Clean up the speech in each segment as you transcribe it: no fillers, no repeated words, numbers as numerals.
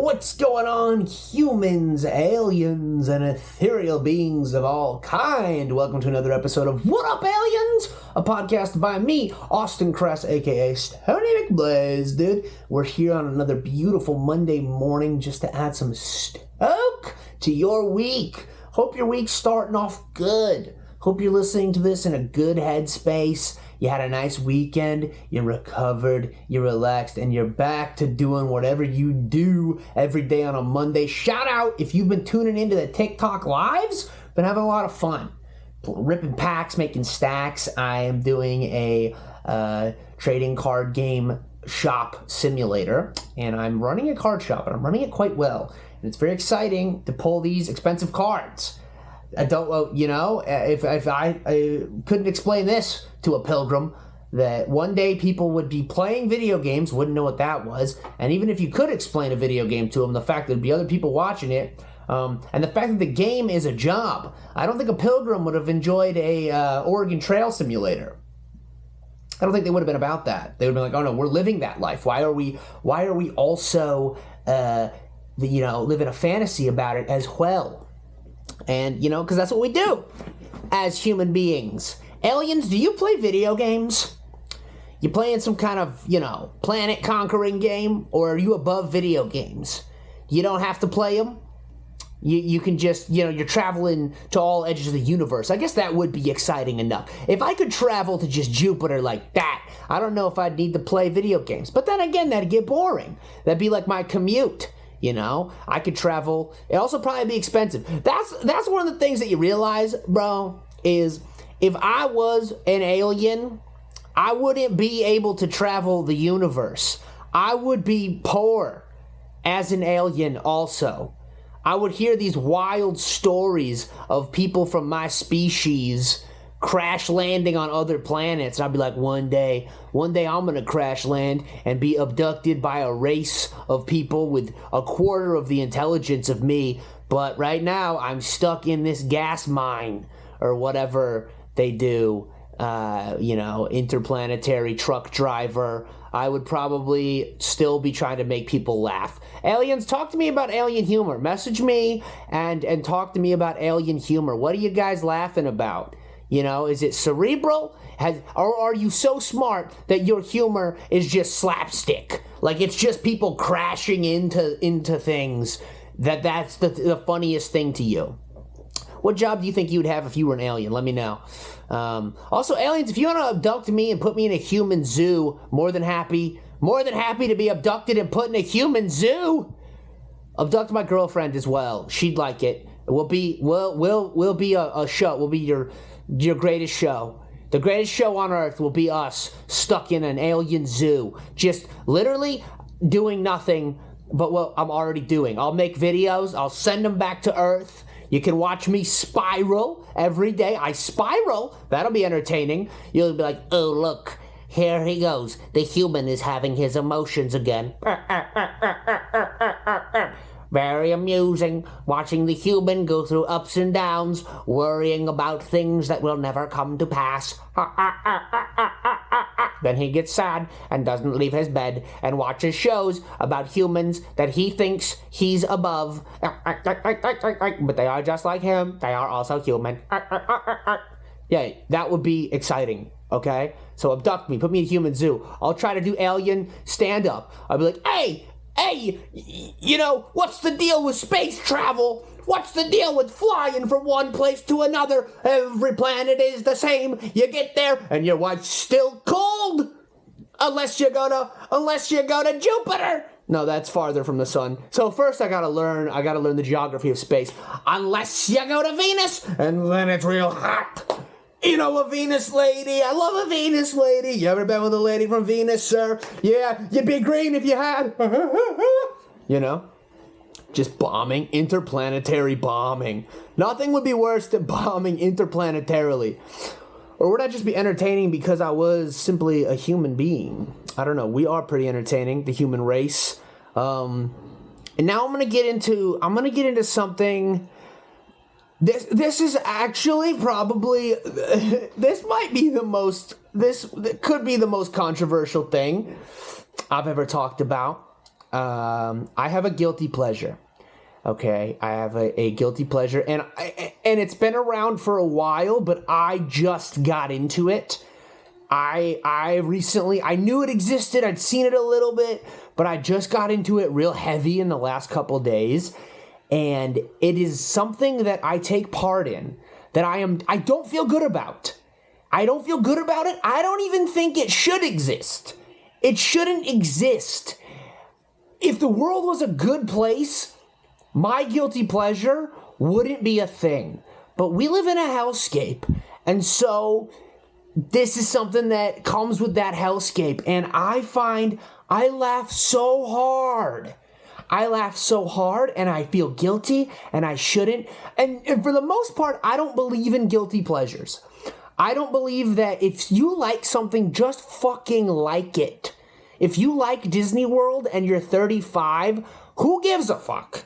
What's going on, humans, aliens, and ethereal beings of all kind? Welcome to another episode of What Up, Aliens? A podcast by me, Austin Kress, aka Stoney McBlaze, dude. We're here on another beautiful Monday morning just to add some stoke to your week. Hope your week's starting off good. Hope you're listening to this in a good headspace. You had a nice weekend, you're recovered, you're relaxed, and you're back to doing whatever you do every day on a Monday. Shout out if you've been tuning into the TikTok lives. Been having a lot of fun. Ripping packs, making stacks. I am doing a trading card game shop simulator, and I'm running a card shop, and I'm running it quite well. And it's very exciting to pull these expensive cards. I don't, if I couldn't explain this to a pilgrim, that one day people would be playing video games, wouldn't know what that was, and even if you could explain a video game to them, the fact that there'd be other people watching it, and the fact that the game is a job, I don't think a pilgrim would have enjoyed a Oregon Trail simulator. I don't think they would have been about that. They would have been like, oh no, we're living that life. Why are we also, living a fantasy about it as well? And, because that's what we do as human beings. Aliens, do you play video games? You playing some kind of, planet-conquering game? Or are you above video games? You don't have to play them. You can just, you're traveling to all edges of the universe. I guess that would be exciting enough. If I could travel to just Jupiter like that, I don't know if I'd need to play video games. But then again, that'd get boring. That'd be like my commute. I could travel. It also probably be expensive. That's one of the things that you realize, bro, is if I was an alien, I wouldn't be able to travel the universe. I would be poor as an alien also. I would hear these wild stories of people from my species crash landing on other planets. I'd be like, one day I'm gonna crash land and be abducted by a race of people with a quarter of the intelligence of me, but right now I'm stuck in this gas mine or whatever they do. Interplanetary truck driver. I would probably still be trying to make people laugh. Aliens, talk to me about alien humor. Message me and talk to me about alien humor. What are you guys laughing about? Is it cerebral? Or are you so smart that your humor is just slapstick? Like it's just people crashing into things that's the funniest thing to you. What job do you think you would have if you were an alien? Let me know. Also, aliens, if you want to abduct me and put me in a human zoo, more than happy to be abducted and put in a human zoo. Abduct my girlfriend as well. She'd like it. We'll be a show. We'll be your greatest show. The greatest show on earth will be us stuck in an alien zoo, just literally doing nothing but what I'm already doing. I'll make videos. I'll send them back to Earth. You can watch me spiral every day. I spiral. That'll be entertaining. You'll be like, oh, look, here he goes. The human is having his emotions again. Very amusing, watching the human go through ups and downs, worrying about things that will never come to pass. Then he gets sad and doesn't leave his bed and watches shows about humans that he thinks he's above. But they are just like him. They are also human. Yeah, that would be exciting, okay? So abduct me, put me in a human zoo. I'll try to do alien stand-up. I'll be like, hey, what's the deal with space travel? What's the deal with flying from one place to another? Every planet is the same. You get there and your wife's still cold. Unless you go to Jupiter. No, that's farther from the sun. So first I gotta learn the geography of space. Unless you go to Venus, and then it's real hot. A Venus lady. I love a Venus lady. You ever been with a lady from Venus, sir? Yeah, you'd be green if you had. Just bombing, interplanetary bombing. Nothing would be worse than bombing interplanetarily. Or would I just be entertaining because I was simply a human being? I don't know. We are pretty entertaining, the human race. And now I'm gonna get into something. This is actually probably, this could be the most controversial thing I've ever talked about. I have a guilty pleasure. Okay, I have a guilty pleasure, and it's been around for a while, but I just got into it. I recently, I knew it existed, I'd seen it a little bit, but I just got into it real heavy in the last couple days, and it is something that I take part in, that I don't feel good about. I don't feel good about it. I don't even think it should exist. It shouldn't exist. If the world was a good place, my guilty pleasure wouldn't be a thing. But we live in a hellscape, and so this is something that comes with that hellscape, and I find I laugh so hard. I laugh so hard, and I feel guilty, and I shouldn't. And for the most part, I don't believe in guilty pleasures. I don't believe that if you like something, just fucking like it. If you like Disney World and you're 35, who gives a fuck?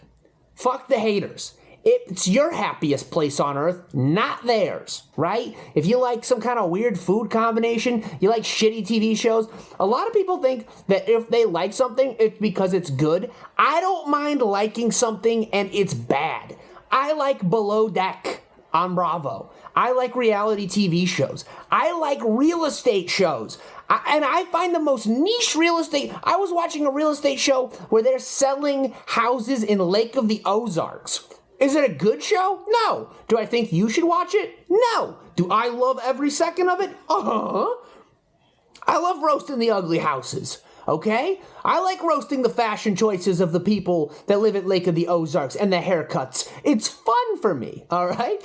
Fuck the haters. It's your happiest place on earth, not theirs, right? If you like some kind of weird food combination, you like shitty TV shows, a lot of people think that if they like something, it's because it's good. I don't mind liking something and it's bad. I like Below Deck on Bravo. I like reality TV shows. I like real estate shows. And I find the most niche real estate. I was watching a real estate show where they're selling houses in Lake of the Ozarks. Is it a good show? No. Do I think you should watch it? No. Do I love every second of it? Uh-huh. I love roasting the ugly houses. Okay? I like roasting the fashion choices of the people that live at Lake of the Ozarks and the haircuts. It's fun for me, all right?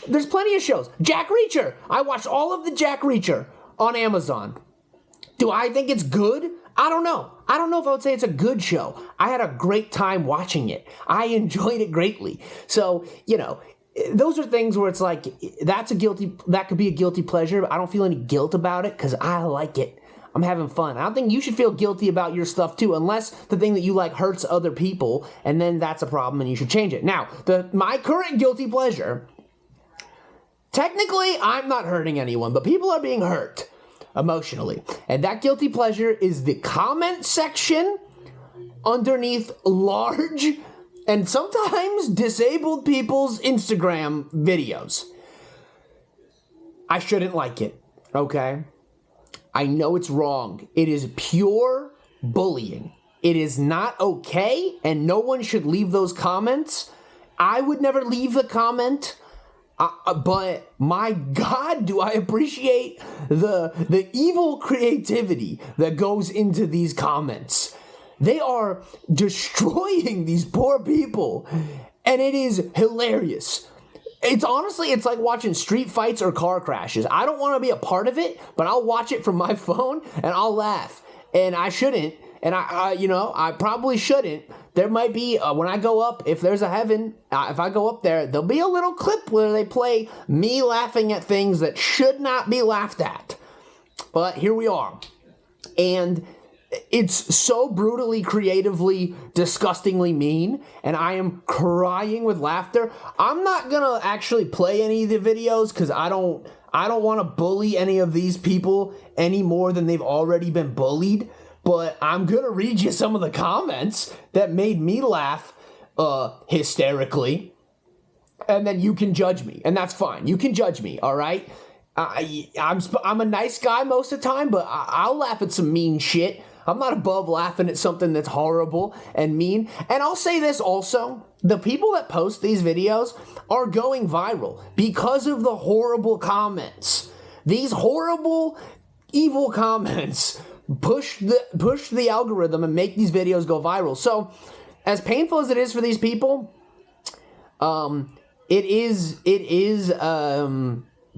There's plenty of shows. Jack Reacher. I watched all of the Jack Reacher on Amazon. Do I think it's good? I don't know. I don't know if I would say it's a good show. I had a great time watching it. I enjoyed it greatly. So, those are things where it's like, that could be a guilty pleasure, but I don't feel any guilt about it because I like it. I'm having fun. I don't think you should feel guilty about your stuff too, unless the thing that you like hurts other people, and then that's a problem and you should change it. Now, my current guilty pleasure, technically I'm not hurting anyone, but people are being hurt emotionally. And that guilty pleasure is the comment section underneath large and sometimes disabled people's Instagram videos. I shouldn't like it, okay? I know it's wrong. It is pure bullying. It is not okay, and no one should leave those comments. I would never leave a comment, but my God, do I appreciate the evil creativity that goes into these comments. They are destroying these poor people, and it is hilarious. It's like watching street fights or car crashes. I don't want to be a part of it, but I'll watch it from my phone and I'll laugh. And I shouldn't. And I probably shouldn't. There might be, when I go up, if there's a heaven, if I go up there, there'll be a little clip where they play me laughing at things that should not be laughed at. But here we are. And it's so brutally, creatively, disgustingly mean, and I am crying with laughter. I'm not gonna actually play any of the videos because I don't want to bully any of these people any more than they've already been bullied. But I'm gonna read you some of the comments that made me laugh hysterically, and then you can judge me, and that's fine. You can judge me, all right? I'm a nice guy most of the time, but I'll laugh at some mean shit. I'm not above laughing at something that's horrible and mean. And I'll say this also. The people that post these videos are going viral because of the horrible comments. These horrible, evil comments push the algorithm and make these videos go viral. So, as painful as it is for these people, it is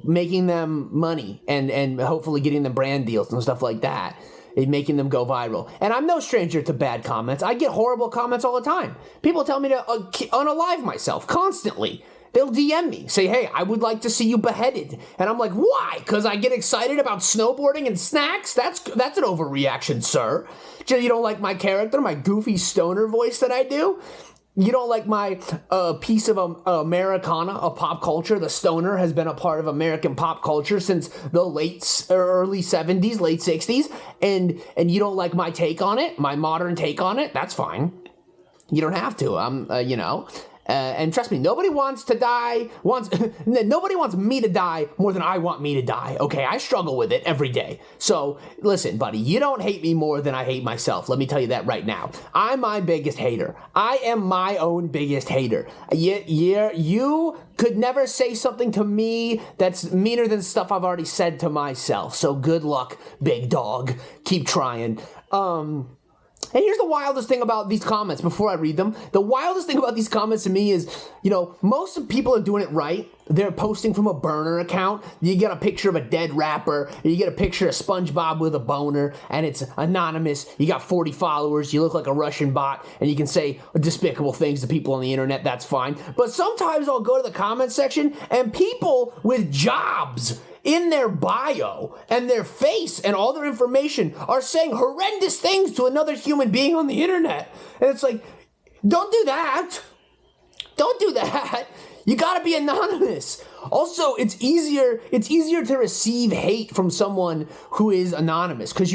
making them money and hopefully getting them brand deals and stuff like that. Making them go viral. And I'm no stranger to bad comments. I get horrible comments all the time. People tell me to unalive myself constantly. They'll DM me, say, hey, I would like to see you beheaded. And I'm like, why? Because I get excited about snowboarding and snacks? That's an overreaction, sir. You don't like my character, my goofy stoner voice that I do? You don't like my piece of Americana, of pop culture. The stoner has been a part of American pop culture since the early 70s, late 60s, and you don't like my take on it, my modern take on it. That's fine. You don't have to. And trust me, nobody wants me to die more than I want me to die, okay? I struggle with it every day. So, listen, buddy, you don't hate me more than I hate myself. Let me tell you that right now. I'm my biggest hater. I am my own biggest hater. You could never say something to me that's meaner than stuff I've already said to myself. So good luck, big dog. Keep trying. And here's the wildest thing about these comments before I read them. The wildest thing about these comments to me is, most of people are doing it right. They're posting from a burner account. You get a picture of a dead rapper. You get a picture of SpongeBob with a boner, and it's anonymous. You got 40 followers. You look like a Russian bot, and you can say despicable things to people on the internet. That's fine. But sometimes I'll go to the comment section, and people with jobs in their bio and their face and all their information are saying horrendous things to another human being on the internet. And it's like, don't do that. Don't do that. You gotta be anonymous. Also, it's easier to receive hate from someone who is anonymous because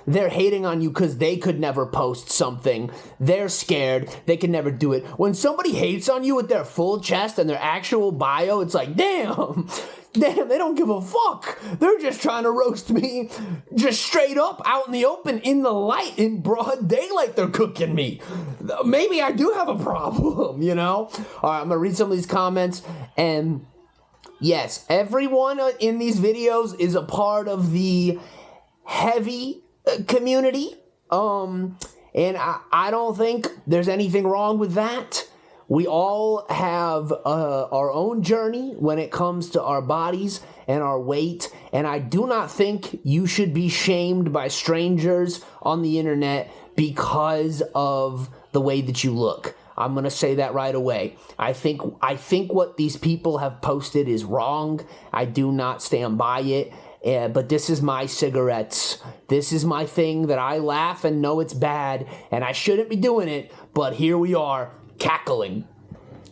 they're hating on you because they could never post something. They're scared. They can never do it. When somebody hates on you with their full chest and their actual bio, it's like, damn, they don't give a fuck. They're just trying to roast me just straight up out in the open, in the light, in broad daylight. They're cooking me. Maybe I do have a problem, All right, I'm going to read some of these comments. And yes, everyone in these videos is a part of the heavy community. And I don't think there's anything wrong with that. We all have our own journey when it comes to our bodies and our weight, and I do not think you should be shamed by strangers on the internet because of the way that you look. I'm going to say that right away. I think what these people have posted is wrong. I do not stand by it. But this is my cigarettes. This is my thing that I laugh and know it's bad, and I shouldn't be doing it, but here we are. Cackling.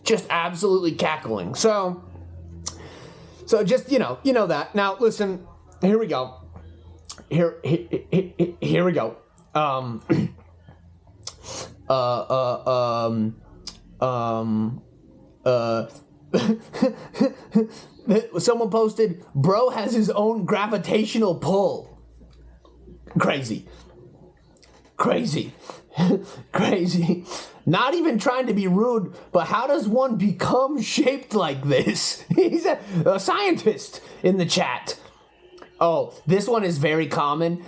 Just absolutely cackling. So just, you know that. Now, listen, here we go. Here we go. Someone posted, bro has his own gravitational pull. Crazy. Not even trying to be rude, but how does one become shaped like this? He's a scientist in the chat. Oh, this one is very common.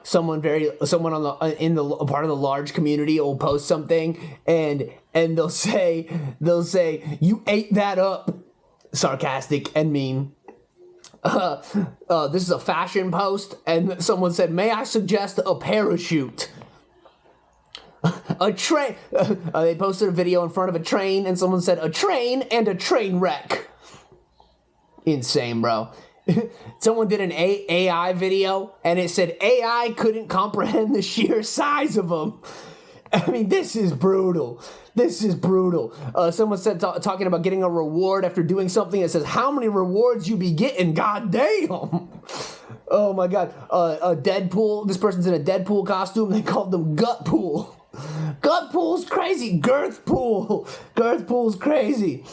Someone on in the part of the large community will post something and they'll say you ate that up, sarcastic and mean. This is a fashion post, and someone said, may I suggest a parachute? A train. They posted a video in front of a train, and someone said, a train and a train wreck. Insane, bro. Someone did an AI video, and it said AI couldn't comprehend the sheer size of them. I mean, this is brutal. Someone said, talking about getting a reward after doing something, that says, how many rewards you be getting? God damn. Oh my God. A Deadpool. This person's in a Deadpool costume. They called them Gut Pool. Gut Pool's crazy. Girth Pool. Girth Pool's crazy.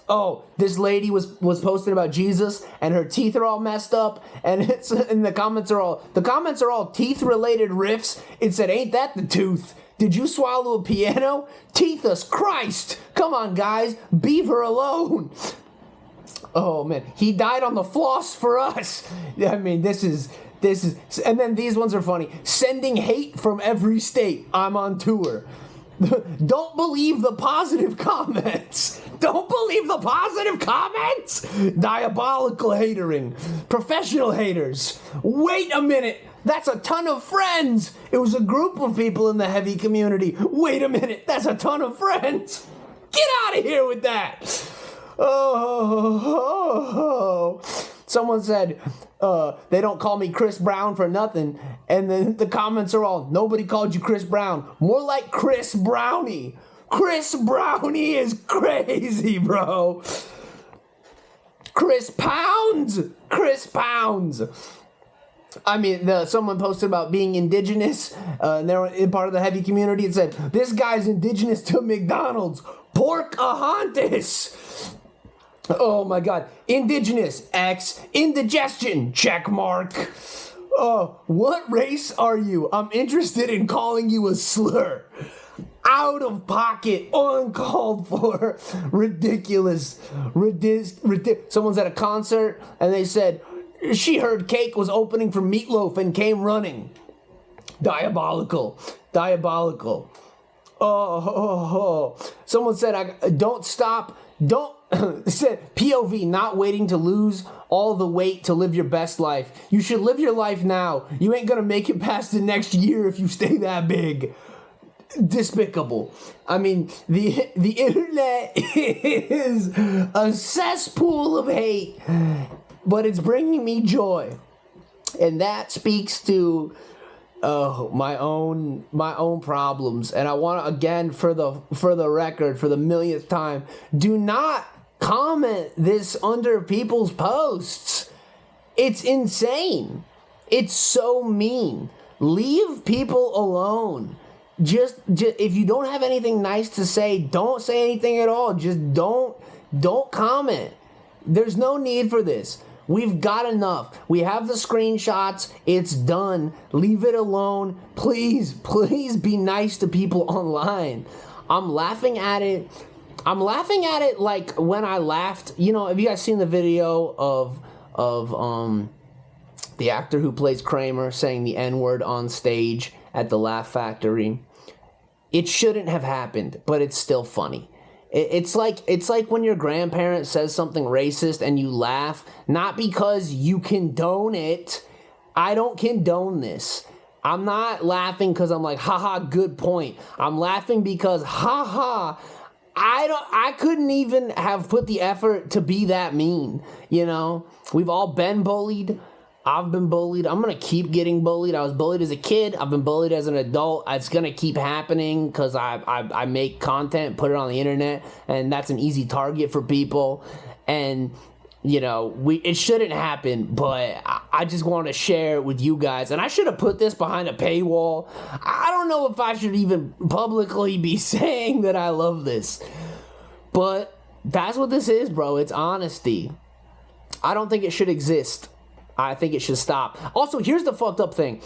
Oh, this lady was posting about Jesus, and her teeth are all messed up, and the comments are all teeth related riffs. It said, ain't that the tooth? Did you swallow a piano? Teethus Christ! Come on, guys, beaver alone. Oh man, he died on the floss for us. I mean, this is, and then these ones are funny. Sending hate from every state. I'm on tour. Don't believe the positive comments. Don't believe the positive comments. Diabolical hatering. Professional haters. Wait a minute. That's a ton of friends. It was a group of people in the heavy community. Wait a minute. That's a ton of friends. Get out of here with that. Oh. Someone said, they don't call me Chris Brown for nothing. And then the comments are all, nobody called you Chris Brown. More like Chris Brownie. Chris Brownie is crazy, bro. Chris Pounds. I mean, someone posted about being indigenous, and they're in part of the heavy community. It said, this guy's indigenous to McDonald's. Porkahontas. Oh my God. Indigenous. X. Indigestion. Check mark. What race are you? I'm interested in calling you a slur. Out of pocket, uncalled for, ridiculous. Someone's at a concert and they said, she heard Cake was opening for Meatloaf and came running. Diabolical. Someone said, don't stop. It said, POV, not waiting to lose all the weight to live your best life. You should live your life now. You ain't gonna make it past the next year if you stay that big. Despicable. I mean, the internet is a cesspool of hate, but it's bringing me joy, and that speaks to my own problems. And I want to, again, for the record, for the millionth time, do not comment this under people's posts. It's insane. It's so mean. Leave people alone. Just if you don't have anything nice to say, don't say anything at all. Just don't comment. There's no need for this. We've got enough. We have the screenshots. It's done. Leave it alone. Please be nice to people online. I'm laughing at it like when I laughed. You know, have you guys seen the video of the actor who plays Kramer saying the N-word on stage at the Laugh Factory? It shouldn't have happened, but it's still funny. It's like when your grandparent says something racist and you laugh, not because you condone it. I don't condone this. I'm not laughing because I'm like, haha, good point. I'm laughing because, haha, I couldn't even have put the effort to be that mean. You know, we've all been bullied. I've been bullied. I'm going to keep getting bullied. I was bullied as a kid. I've been bullied as an adult. It's going to keep happening because I make content, put it on the internet, and that's an easy target for people. And, you know, it shouldn't happen, but I just want to share it with you guys. And I should have put this behind a paywall. I don't know if I should even publicly be saying that I love this. But that's what this is, bro. It's honesty. I don't think it should exist. I think it should stop. Also, here's the fucked up thing.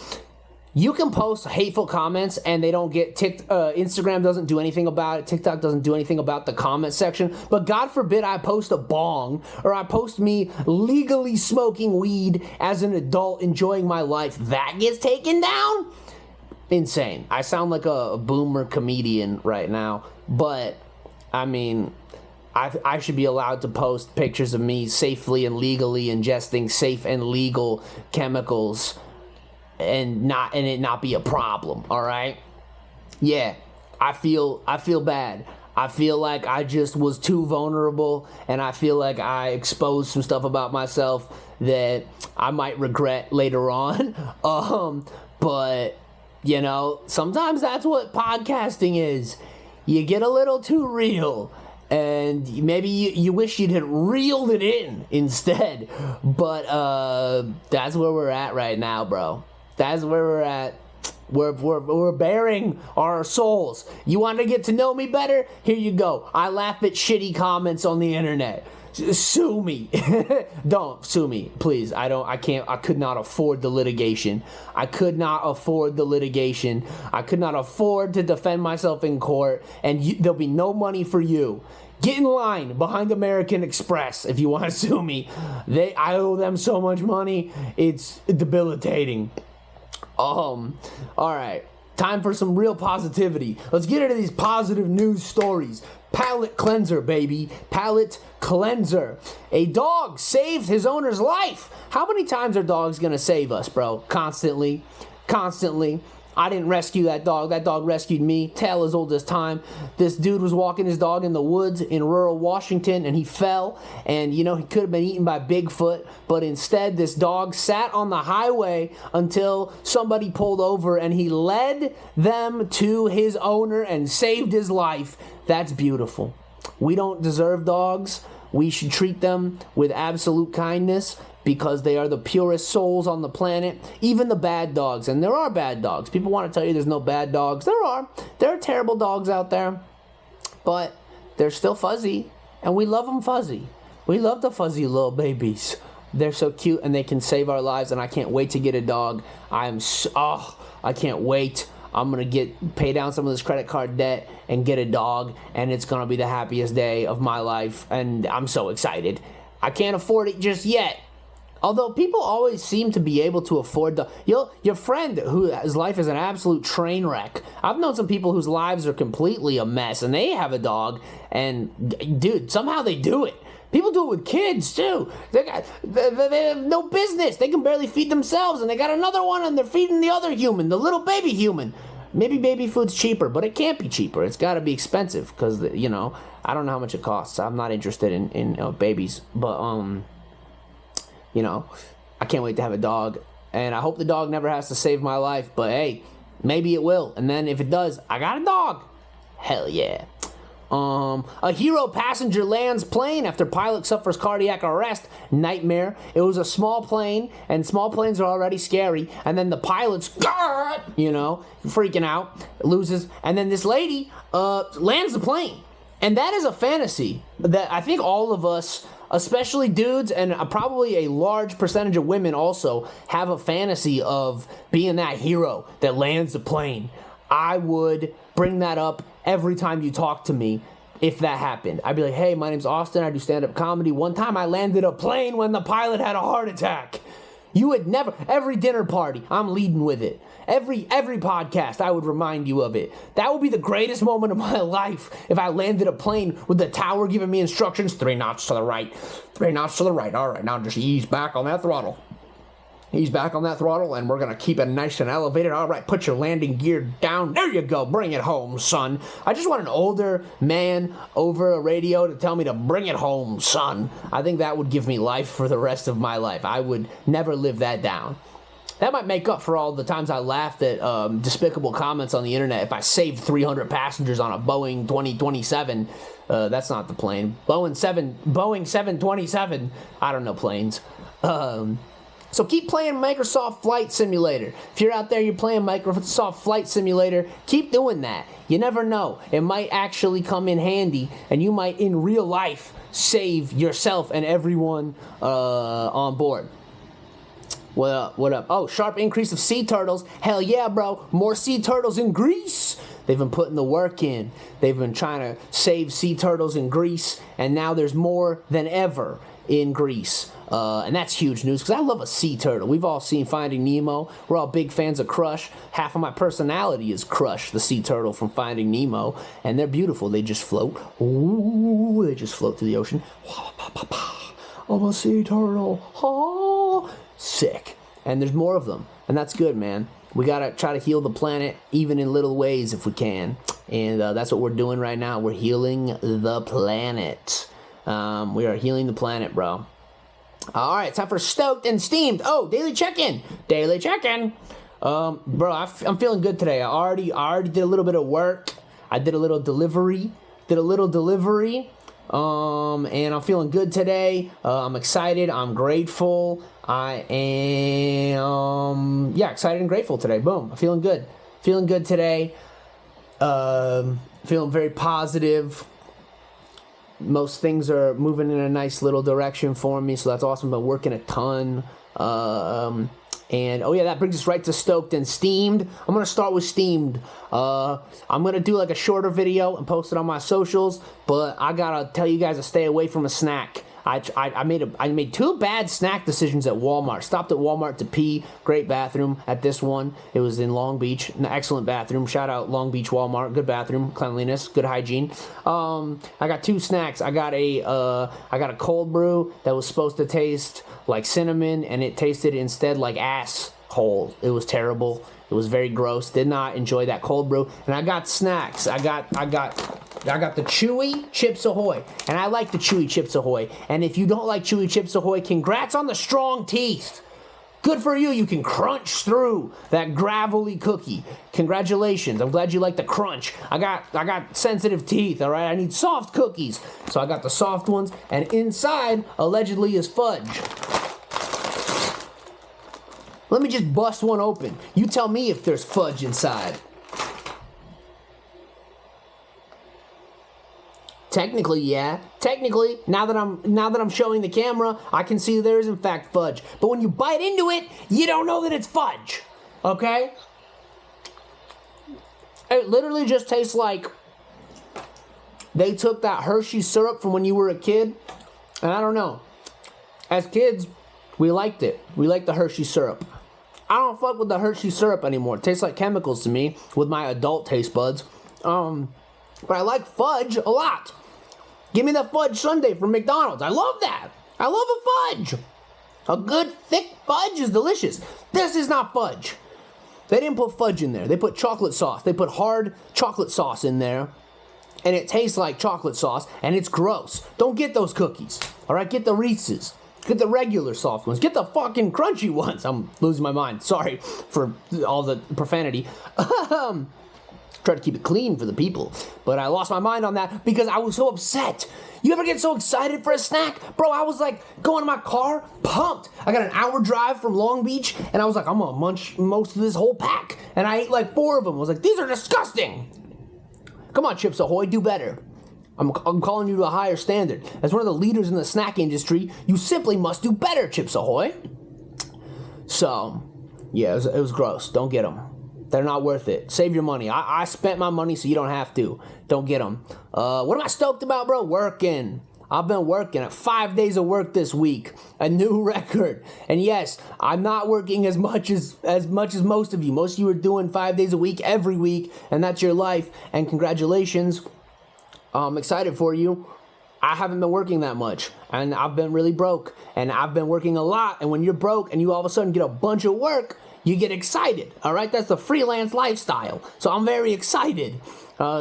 You can post hateful comments and they don't get Instagram doesn't do anything about it. TikTok doesn't do anything about the comment section. But God forbid I post a bong or I post me legally smoking weed as an adult enjoying my life. That gets taken down? Insane. I sound like a boomer comedian right now. But, I mean, I should be allowed to post pictures of me safely and legally ingesting safe and legal chemicals and it not be a problem, all right? Yeah, I feel bad. I feel like I just was too vulnerable, and I feel like I exposed some stuff about myself that I might regret later on. But, you know, sometimes that's what podcasting is. You get a little too real. And maybe you wish you'd have reeled it in instead. But that's where we're at right now, bro. That's where we're at. We're bearing our souls. You want to get to know me better? Here you go. I laugh at shitty comments on the internet. Sue me. Don't sue me, please. I could not afford the litigation. I could not afford to defend myself in court, and there'll be no money for you. Get in line behind American Express if you want to sue me. I owe them so much money, it's debilitating. All right. Time for some real positivity. Let's get into these positive news stories. Palate cleanser, baby. Palate cleanser. A dog saved his owner's life. How many times are dogs going to save us, bro? Constantly. I didn't rescue that dog. That dog rescued me. Tale as old as time. This dude was walking his dog in the woods in rural Washington, and he fell. And, he could have been eaten by Bigfoot. But instead, this dog sat on the highway until somebody pulled over, and he led them to his owner and saved his life. That's beautiful. We don't deserve dogs. We should treat them with absolute kindness, because they are the purest souls on the planet, even the bad dogs. And there are bad dogs. People want to tell you there's no bad dogs. There are. There are terrible dogs out there, but they're still fuzzy, and we love them fuzzy. We love the fuzzy little babies. They're so cute, and they can save our lives, and I can't wait to get a dog. I can't wait. I'm going to pay down some of this credit card debt and get a dog, and it's going to be the happiest day of my life, and I'm so excited. I can't afford it just yet. Although people always seem to be able to afford your friend whose life is an absolute train wreck. I've known some people whose lives are completely a mess, and they have a dog, and dude, somehow they do it. People do it with kids too. They have no business. They can barely feed themselves, and they got another one, and they're feeding the other human, the little baby human. Maybe baby food's cheaper, but it can't be cheaper. It's got to be expensive because I don't know how much it costs. I'm not interested in babies, but I can't wait to have a dog, and I hope the dog never has to save my life, but hey, maybe it will, and then if it does, I got a dog. Hell yeah. A hero passenger lands plane after pilot suffers cardiac arrest. Nightmare. It was a small plane, and small planes are already scary, and then the pilot's, freaking out, loses, and then this lady lands the plane. And that is a fantasy that I think all of us, especially dudes, and probably a large percentage of women also, have a fantasy of being that hero that lands the plane. I would bring that up every time you talk to me if that happened. I'd be like, hey, my name's Austin, I do stand-up comedy. One time I landed a plane when the pilot had a heart attack. You would never, every dinner party, I'm leading with it. Every podcast, I would remind you of it. That would be the greatest moment of my life if I landed a plane with the tower giving me instructions. 3 knots to the right. 3 knots to the right. All right, now just ease back on that throttle. Ease back on that throttle, and we're going to keep it nice and elevated. All right, put your landing gear down. There you go. Bring it home, son. I just want an older man over a radio to tell me to bring it home, son. I think that would give me life for the rest of my life. I would never live that down. That might make up for all the times I laughed at despicable comments on the internet. If I saved 300 passengers on a Boeing 2027, that's not the plane. Boeing 727. I don't know planes. So keep playing Microsoft Flight Simulator. If you're out there, you're playing Microsoft Flight Simulator, keep doing that. You never know. It might actually come in handy, and you might, in real life, save yourself and everyone on board. What up? Oh, sharp increase of sea turtles. Hell yeah, bro. More sea turtles in Greece. They've been putting the work in. They've been trying to save sea turtles in Greece, and now there's more than ever in Greece. And that's huge news, because I love a sea turtle. We've all seen Finding Nemo. We're all big fans of Crush. Half of my personality is Crush, the sea turtle from Finding Nemo. And they're beautiful. They just float. Ooh, they just float through the ocean. I'm a sea turtle. Oh, sick. And there's more of them. And that's good, man. We got to try to heal the planet, even in little ways if we can. And that's what we're doing right now. We're healing the planet. We are healing the planet, bro. All right, time for Stoked and Steamed. Oh, daily check-in. Daily check-in. Bro, I'm feeling good today. I already did a little bit of work. I did a little delivery. And I'm feeling good today. I'm excited. I'm grateful. I am, excited and grateful today. Boom. I'm feeling good. Feeling good today. Feeling very positive. Most things are moving in a nice little direction for me, so that's awesome. Been working a ton. And that brings us right to Stoked and Steamed. I'm going to start with Steamed. I'm going to do like a shorter video and post it on my socials, but I got to tell you guys to stay away from a snack. I made 2 bad snack decisions at Walmart. Stopped at Walmart to pee. Great bathroom at this one. It was in Long Beach. An excellent bathroom. Shout out Long Beach Walmart. Good bathroom, cleanliness, good hygiene. I got 2 snacks. I got a cold brew that was supposed to taste like cinnamon, and it tasted instead like ass. cold. It was terrible. It was very gross. Did not enjoy that cold brew. And I got snacks. I got the Chewy Chips Ahoy. And I like the Chewy Chips Ahoy. And if you don't like Chewy Chips Ahoy, congrats on the strong teeth. Good for you. You can crunch through that gravelly cookie. Congratulations. I'm glad you like the crunch. I got sensitive teeth, all right? I need soft cookies. So I got the soft ones. And inside, allegedly, is fudge. Let me just bust one open. You tell me if there's fudge inside. Technically, yeah. Technically, now that I'm showing the camera, I can see there is in fact fudge. But when you bite into it, you don't know that it's fudge. Okay? It literally just tastes like they took that Hershey syrup from when you were a kid. And I don't know. As kids, we liked it. We liked the Hershey syrup. I don't fuck with the Hershey syrup anymore. It tastes like chemicals to me with my adult taste buds. But I like fudge a lot. Give me that fudge sundae from McDonald's. I love that. I love a fudge. A good thick fudge is delicious. This is not fudge. They didn't put fudge in there. They put chocolate sauce. They put hard chocolate sauce in there. And it tastes like chocolate sauce. And it's gross. Don't get those cookies. All right? Get the Reese's. Get the regular soft ones. Get the fucking crunchy ones. I'm losing my mind. Sorry for all the profanity. Try to keep it clean for the people. But I lost my mind on that because I was so upset. You ever get so excited for a snack? Bro, I was like going to my car, pumped. I got an hour drive from Long Beach, and I was like, I'm gonna munch most of this whole pack. And I ate like 4 of them. I was like, these are disgusting. Come on, Chips Ahoy, do better. I'm calling you to a higher standard. As one of the leaders in the snack industry, you simply must do better, Chips Ahoy. So, yeah, it was gross. Don't get them. They're not worth it. Save your money. I spent my money so you don't have to. Don't get them. What am I stoked about, bro? Working. I've been working at 5 days of work this week. A new record. And yes, I'm not working as much as most of you. Most of you are doing 5 days a week every week, and that's your life. And congratulations. I'm excited for you. I haven't been working that much, and I've been really broke, and I've been working a lot. And when you're broke and you all of a sudden get a bunch of work, you get excited, all right? That's the freelance lifestyle. So I'm very excited.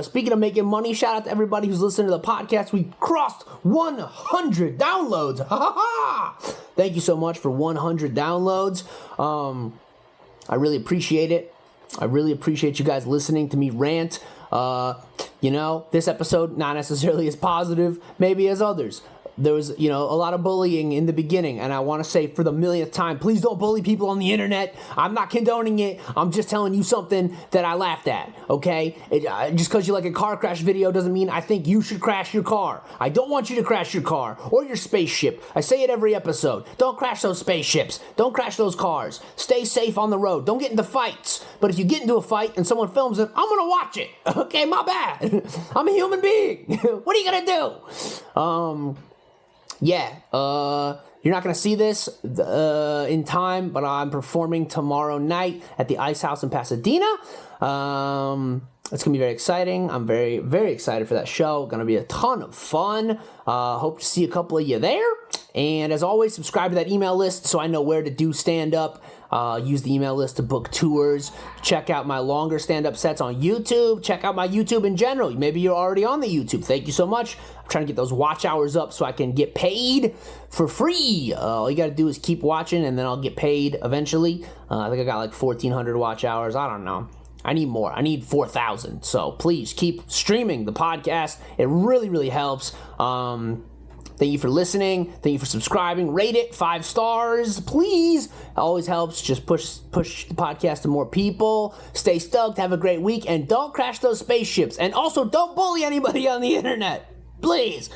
Speaking of making money, shout out to everybody who's listening to the podcast. We crossed 100 downloads. Ha ha ha! Thank you so much for 100 downloads. I really appreciate it. I really appreciate you guys listening to me rant. This episode, not necessarily as positive, maybe as others. There was, a lot of bullying in the beginning, and I want to say for the millionth time, please don't bully people on the internet. I'm not condoning it. I'm just telling you something that I laughed at, okay? Just because you like a car crash video doesn't mean I think you should crash your car. I don't want you to crash your car or your spaceship. I say it every episode. Don't crash those spaceships. Don't crash those cars. Stay safe on the road. Don't get into fights. But if you get into a fight and someone films it, I'm going to watch it. Okay, my bad. I'm a human being. What are you going to do? You're not going to see this in time, but I'm performing tomorrow night at the Ice House in Pasadena. It's going to be very exciting. I'm very, very excited for that show. Going to be a ton of fun. Hope to see a couple of you there. And as always, subscribe to that email list so I know where to do stand-up. Use the email list to book tours. Check out my longer stand-up sets on YouTube. Check out my YouTube in general. Maybe you're already on the YouTube. Thank you so much. I'm trying to get those watch hours up so I can get paid for free. All you got to do is keep watching, and then I'll get paid eventually. I think I got like 1,400 watch hours. I don't know. I need more. I need 4,000. So please keep streaming the podcast. It really, really helps. Thank you for listening. Thank you for subscribing. Rate it 5 stars, please. It always helps. Just push the podcast to more people. Stay stoked. Have a great week. And don't crash those spaceships. And also, don't bully anybody on the internet. Please.